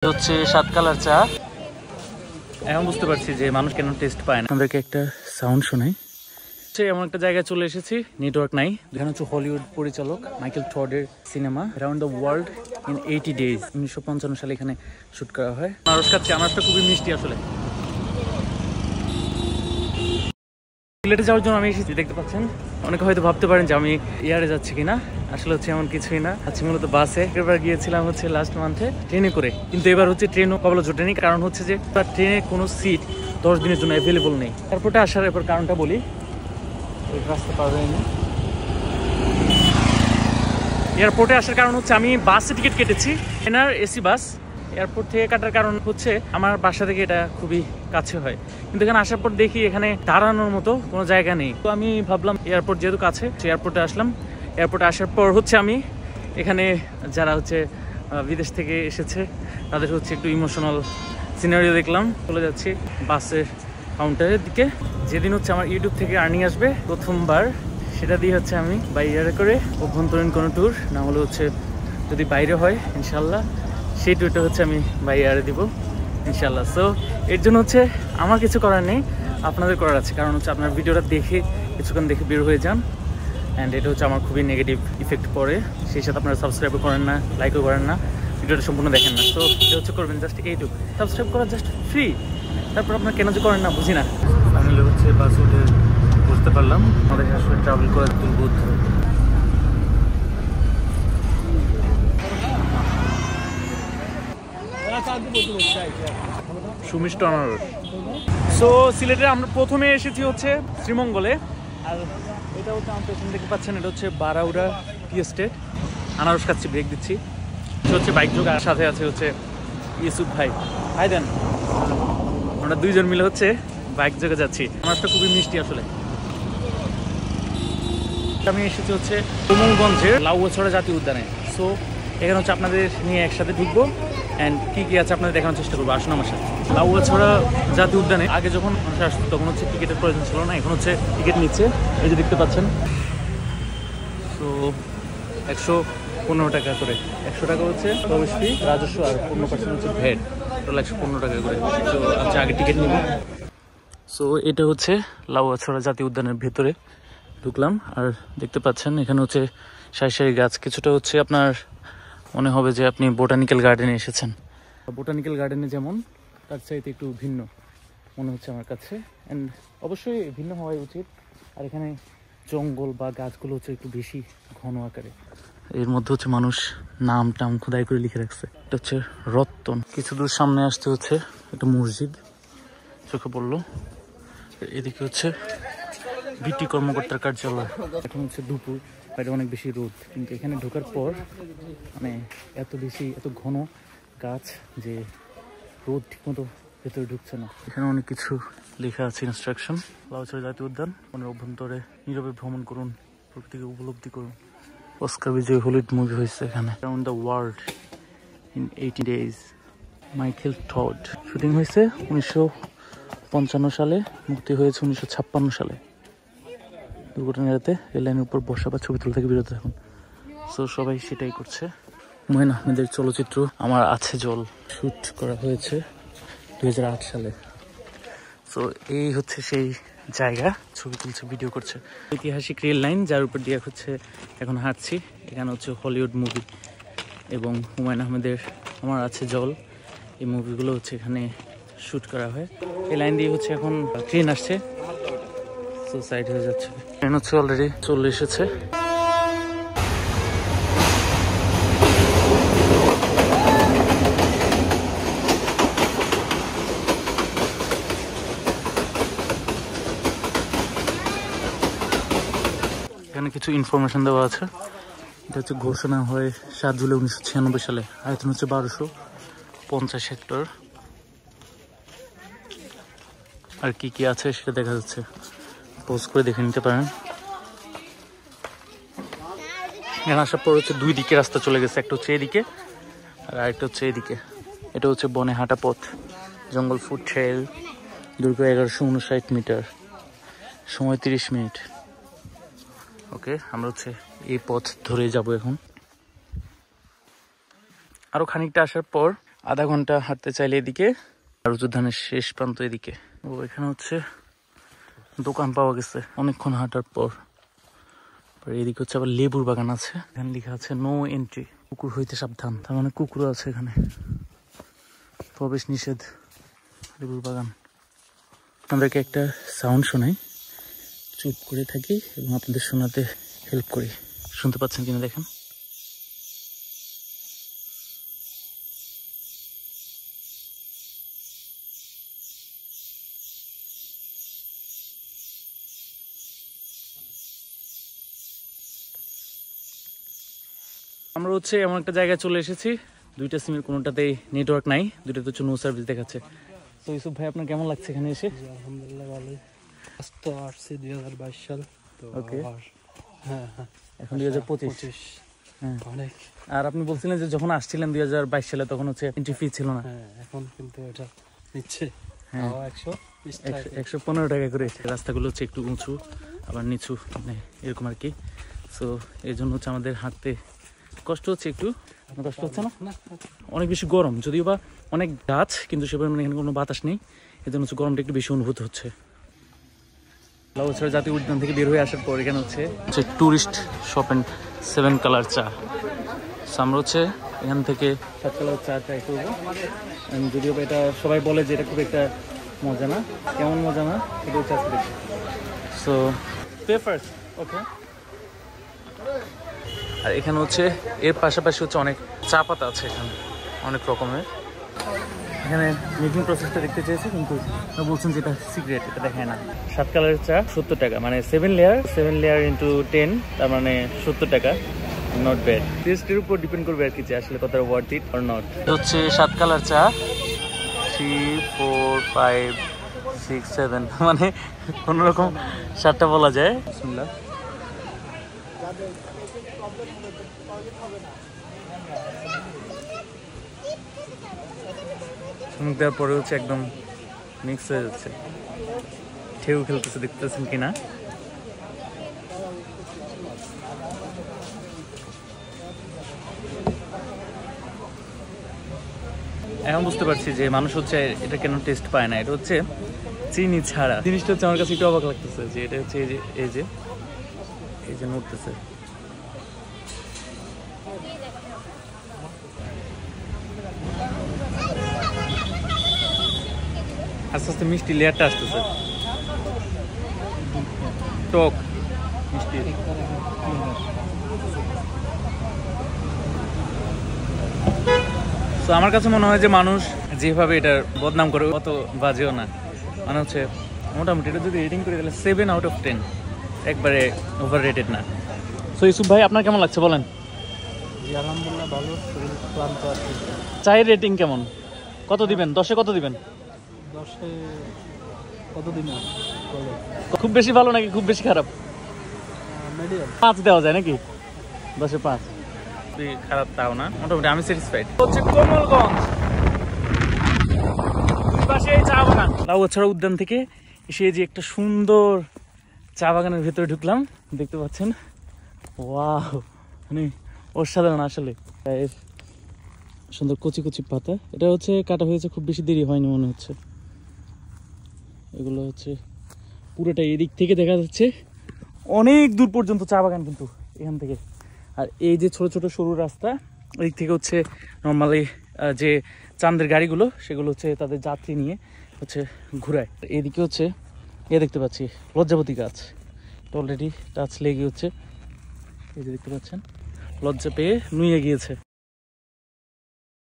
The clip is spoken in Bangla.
হচ্ছে 7 কালার চা। এখন বুঝতে পারছি যে মানুষ কেন টেস্ট পায় না। আপনাদেরকে একটা সাউন্ড শোনাই। এমন একটা জায়গায় চলে এসেছি, নেটওয়ার্ক নাই। এখানে হচ্ছে হলিউড পরিচালক মাইকেল টডের সিনেমা around the world in 80 days. 1955 সালে এখানে শুট করা হয়। আনারস খাচ্ছি, আনারসটা খুবই মিষ্টি আসলে। সিলেটে যাওয়ার জন্য আমি এসেছি, দেখতে পাচ্ছেন। অনেকে হয়তো ভাবতে পারেন যে আমি এয়ারে যাচ্ছি কিনা, আসলে হচ্ছে এমন কিছুই না। আজকে মূলত বাসে। এবার গিয়েছিলাম হচ্ছে লাস্ট মান্থে ট্রেনে করে, কিন্তু এবার হচ্ছে ট্রেনও কখনো জোটেনি। কারণ হচ্ছে যে ট্রেনে কোনো সিট 10 দিনের জন্য অ্যাভেলেবল নেই। এয়ারপোর্টে আসার এরপর কারণটা বলি। রাস্তা পার হয়নি। এয়ারপোর্টে আসার কারণ হচ্ছে আমি বাসে টিকিট কেটেছি, এনার এসি বাস। এয়ারপোর্ট থেকে কাটার কারণ হচ্ছে আমার বাসা থেকে এটা খুবই কাছে হয়, কিন্তু এখানে আসার পর দেখি এখানে দাঁড়ানোর মতো কোনো জায়গা নেই। তো আমি ভাবলাম এয়ারপোর্ট যেহেতু কাছে, এয়ারপোর্টে আসলাম। এয়ারপোর্টে আসার পর হচ্ছে আমি এখানে যারা হচ্ছে বিদেশ থেকে এসেছে তাদের হচ্ছে একটু ইমোশনাল সিনারিও দেখলাম। চলে যাচ্ছি বাসের কাউন্টারের দিকে। যেদিন হচ্ছে আমার ইউটিউব থেকে আর্নিং আসবে প্রথমবার, সেটা দিয়ে হচ্ছে আমি বাই এয়ারে করে অভ্যন্তরীণ কোনো ট্যুর, না হলে হচ্ছে যদি বাইরে হয় ইনশাল্লাহ সেই ট্যুরটা হচ্ছে আমি বাই এয়ারে দিব ইনশাল্লাহ। সো এর জন্য হচ্ছে আমার কিছু করার নেই, আপনাদের করার আছে। কারণ হচ্ছে আপনার ভিডিওটা দেখে কিছুক্ষণ দেখে বের হয়ে যান, অ্যান্ড এটা হচ্ছে আমার খুবই নেগেটিভ ইফেক্ট পড়ে। সেই সাথে আপনারা সাবস্ক্রাইবও করেন না, লাইকও করেন না, ভিডিওটা সম্পূর্ণ দেখেন না। তো এটা হচ্ছে করবেন জাস্ট এইটুকু, সাবস্ক্রাইব করা জাস্ট ফ্রি। তারপর আপনার কেন যে করেন না বুঝি না। ফাইনালি হচ্ছে বাস উঠে বুঝতে পারলাম আমাদের আসলে ট্রাভেল করার দুর্বোধ। সুমিষ্ট আনারস। সো সিলেটে আমরা প্রথমে এসেছি হচ্ছে শ্রীমঙ্গলে, আর এটা হচ্ছে আমার পেছনে দেখতে পাচ্ছেন, এটা হচ্ছে বারাউড়া টি এস্টেট। আনারস খাচ্ছি, ব্রেক দিচ্ছি। এটা হচ্ছে বাইক যোগ, আর সাথে আছে হচ্ছে ইউসুফ ভাই। হাই দেন। আমরা দুইজন মিলে হচ্ছে বাইক যোগে যাচ্ছি। আনারসটা খুবই মিষ্টি আসলে। আমি এসেছি হচ্ছে কোমলগঞ্জের লাউয়াছড়া জাতীয় উদ্যানে। সো এখানে হচ্ছে আপনাদের নিয়ে একসাথে ঢুকবো, অ্যান্ড কী কী আছে আপনাদের দেখানোর চেষ্টা করবো। আসুন আমার সাথে। লাউয়াছড়া জাতীয় উদ্যানে আগে যখন মানুষ আসতো তখন হচ্ছে টিকিটের প্রয়োজন ছিল না, এখন হচ্ছে টিকিট নিচ্ছে, এই যে দেখতে পাচ্ছেন। তো 115 টাকা করে, 100 টাকা হচ্ছে প্রবেশ ফি, রাজস্ব, আর 15% হচ্ছে ভ্যাট, টোটাল 115 টাকা করে। তো আচ্ছা আগে টিকিট নিব। সো এটা হচ্ছে লাউয়াছড়া জাতীয় উদ্যানের ভেতরে ঢুকলাম, আর দেখতে পাচ্ছেন এখানে হচ্ছে সারি সারি গাছ। কিছুটা হচ্ছে আপনার মনে হবে যে আপনি বোটানিক্যাল গার্ডেনে এসেছেন। বোটানিক্যাল গার্ডেনে যেমন, তার চাইতে একটু ভিন্ন মনে হচ্ছে আমার কাছে, অ্যান্ড অবশ্যই ভিন্ন হওয়াই উচিত। আর এখানে জঙ্গল বা গাছগুলো হচ্ছে একটু বেশি ঘন আকারে। এর মধ্যে হচ্ছে মানুষ নাম টাম খোদাই করে লিখে রাখছে। এটা হচ্ছে রত্তন। কিছু দূর সামনে আসতে হচ্ছে একটা মসজিদ চোখে পড়লো। এদিকে হচ্ছে বিটি কর্মকর্তার কার্যালয়। এখন হচ্ছে দুপুর, বাইরে অনেক বেশি রোদ, কিন্তু এখানে ঢোকার পর মানে এত ঘন গাছ যে রোদ ঠিকমতো ভেতরে ঢুকছে না। এখানে অনেক কিছু লেখা আছে, ইনস্ট্রাকশন। লাউয়াছড়া জাতীয় উদ্যান, মনের অভ্যন্তরে নীরবে ভ্রমণ করুন, প্রকৃতিকে উপলব্ধি করুন। অস্কার বিজয়ী হলিউড মুভি হয়েছে এখানে, around the world in 80 days. Michael Todd. Shooting হয়েছে 1955 সালে, মুক্তি হয়েছে 1956 সালে। দুর্ঘটনা এড়াতে রেললাইনের উপর বসা বা ছবি তুলে থেকে বিরত থাকুন। সো সবাই সেটাই করছে। হুমায়ূন আহমেদের চলচ্চিত্র আমার আছে জল শুট করা হয়েছে 2008 সালে। সো এই হচ্ছে সেই জায়গা, ছবি তুলছে, ভিডিও করছে। ঐতিহাসিক রেল লাইন যার উপর দিয়ে হচ্ছে এখন হাঁটছি। এখানে হচ্ছে হলিউড মুভি এবং হুমায়ূন আহমেদের আমার আছে জল, এই মুভিগুলো হচ্ছে এখানে শুট করা হয়। এই লাইন দিয়ে হচ্ছে এখন ট্রেন আসছে, সো সাইড হয়ে যাচ্ছে। ট্রেন হচ্ছে অলরেডি চলে এসেছে। এখানে কিছু ইনফরমেশন দেওয়া আছে। এটা হচ্ছে ঘোষণা হয় 7 জুলাই 1996 সালে। আয়তন হচ্ছে 1250 হেক্টর। আর কি কি আছে সেটা দেখা যাচ্ছে, পোজ করে দেখে নিতে পারেন। এখানে আসার পর হচ্ছে দুই দিকে রাস্তা চলে গেছে, একটা হচ্ছে এদিকে আর আরেকটা হচ্ছে এদিকে। এটা হচ্ছে বনে হাঁটা পথ, জঙ্গল ফুড ট্রেল, দৈর্ঘ্য 1159 মিটার, সময় 30 মিনিট। ওকে, আমরা হচ্ছে এই পথ ধরে যাব এখন। আরো খানিকটা আসার পর আধা ঘন্টা হাঁটতে চাইলে এদিকে, আর উদ্যানের শেষ প্রান্ত এদিকে। ও এখানে হচ্ছে দোকান পাওয়া গেছে অনেকক্ষণ হাঁটার পর। এদিকে হচ্ছে আবার লেবুর বাগান আছে, এখানে লেখা আছে নো এন্ট্রি, কুকুর হইতে সাবধান। তার মানে কুকুর আছে এখানে, প্রবেশ নিষেধ। লেবুর বাগান। আপনাদেরকে একটা সাউন্ড শোনাই, চুপ করে থাকি এবং আপনাদের শোনাতে হেল্প করি। শুনতে পাচ্ছেন কিনা দেখেন। আমরা হচ্ছে এমন একটা জায়গায় চলে এসেছি, দুইটা সিমের কোনোটাতেই নেটওয়ার্ক নাই, দুইটাতে হচ্ছে নো সার্ভিস দেখাচ্ছে। তো ইউসুফ ভাই আপনার কেমন লাগছে এখানে এসে? আলহামদুলিল্লাহ ভালোই। তো আসছি 2022 সাল তো। ওকে, হ্যাঁ এখন 2025। হ্যাঁ, অনেক। আর আপনি বলছিলেন যে যখন আসছিলেন 2022 সালে তখন হচ্ছে এন্ট্রি ফি ছিল না। হ্যাঁ, এখন কিন্তু এটা নিচ্ছে। হ্যাঁ, 115 টাকা করে। রাস্তাগুলো হচ্ছে একটু উঁচু আবার নিচু, মানে এরকম আর কি। সো এই জন্য হচ্ছে আমাদের হাঁটতে কষ্ট হচ্ছে একটু। কষ্ট হচ্ছে না? অনেক বেশি গরম, যদিও বা অনেক গাছ, কিন্তু সে পরিমাণে এখানে কোনো বাতাস নেই, এই জন্য হচ্ছে গরমটা একটু বেশি অনুভূত হচ্ছে। লাউয়াছড়া জাতীয় উদ্যান থেকে বের হয়ে আসার পর এখানে হচ্ছে ট্যুরিস্ট শপ অ্যান্ড 7 কালার চা। আমরা হচ্ছে এখান থেকে 7 কালার চা ট্রাই করবো। যদিও বা এটা সবাই বলে যে এটা খুব একটা মজা না, কেমন মজা না এটা হচ্ছে আজকে দেখি। সো পে ফার্স্ট, ওকে। আর এখানে হচ্ছে এর পাশাপাশি হচ্ছে অনেক চা পাতা আছে এখানে, অনেক রকমের। এখানে মেকিং প্রসেসটা দেখতে চেয়েছি, কিন্তু বলছেন যে এটা সিক্রেট, এটা দেখায় না। 7 কালারের চা 70 টাকা, মানে 7 লেয়ার ইন্টু 10, তার মানে 70 টাকা। Not bad. টেস্টের উপর ডিপেন্ড করবে আর কি, যে আসলে কতটা ওয়ার্থ ইট অর নট। হচ্ছে 7 কালার চা 3, 4, 5, 6, 7, মানে কোনোরকম 7টা বলা যায়। বিসমিল্লাহ। দেওয়ার পরে হচ্ছে একদম মিক্স হয়ে যাচ্ছে, ঢেউ খেলতেছে, দেখতেছেন কিনা। এখন বুঝতে পারছি যে মানুষ হচ্ছে এটা কেন টেস্ট পায় না। এটা হচ্ছে চিনি ছাড়া। জিনিসটা হচ্ছে আমার কাছে একটু অবাক লাগতেছে, যে এটা হচ্ছে এই যে নড়তেছে। আস্তে আস্তে মিষ্টি লেয়ারটা আসতেছে, টক মিষ্টি। তো আমার কাছে মনে হয় যে মানুষ যেভাবে এটার বদনাম করে অত বাজেও না, মানে হচ্ছে মোটামুটি এটা যদি রেটিং করে তাহলে 7 আউট অফ 10, একবারে ওভার রেটেড না। সো ইউসুফ ভাই আপনার কেমন লাগছে বলেন? জি আলহামদুলিল্লাহ ভালো, শরীর ক্লান্ত আছে। চায়ের রেটিং কেমন, কত দিবেন? 10-এ কত দিবেন? 10-এ কত দিবেন? খুব বেশি ভালো নাকি খুব বেশি খারাপ? মিডিয়াম 5 দেওয়া যায় নাকি? 10-এ 5। খারাপ তাও না, মোটামুটি আমি স্যাটিসফাইড। হচ্ছে কোমলগঞ্জ, দুই পাশে চা বাগান। লাউয়াছড়া উদ্যান থেকে এসে যে একটা সুন্দর চা বাগানের ভেতরে ঢুকলাম, দেখতে পাচ্ছেন। ওয়াও, মানে অসাধারণ আসলে। এর সুন্দর কচি কচি পাতা, এটা হচ্ছে কাটা হয়েছে, খুব বেশি দেরি হয়নি মনে হচ্ছে। এগুলো হচ্ছে পুরোটা এদিক থেকে দেখা যাচ্ছে অনেক দূর পর্যন্ত চা বাগান কিন্তু এখান থেকে। আর এই যে ছোট ছোট সরু রাস্তা, ওই থেকে হচ্ছে নর্মালি যে চাঁদের গাড়িগুলো, সেগুলো হচ্ছে তাদের যাত্রী নিয়ে হচ্ছে ঘুরায়। এদিকে হচ্ছে দেখতে পাচ্ছি লজ্জাবতী গাছ, অলরেডি টাচ লেগে হচ্ছে, এই যে দেখতে পাচ্ছেন, লজ্জা পেয়ে নুয়ে গিয়েছে।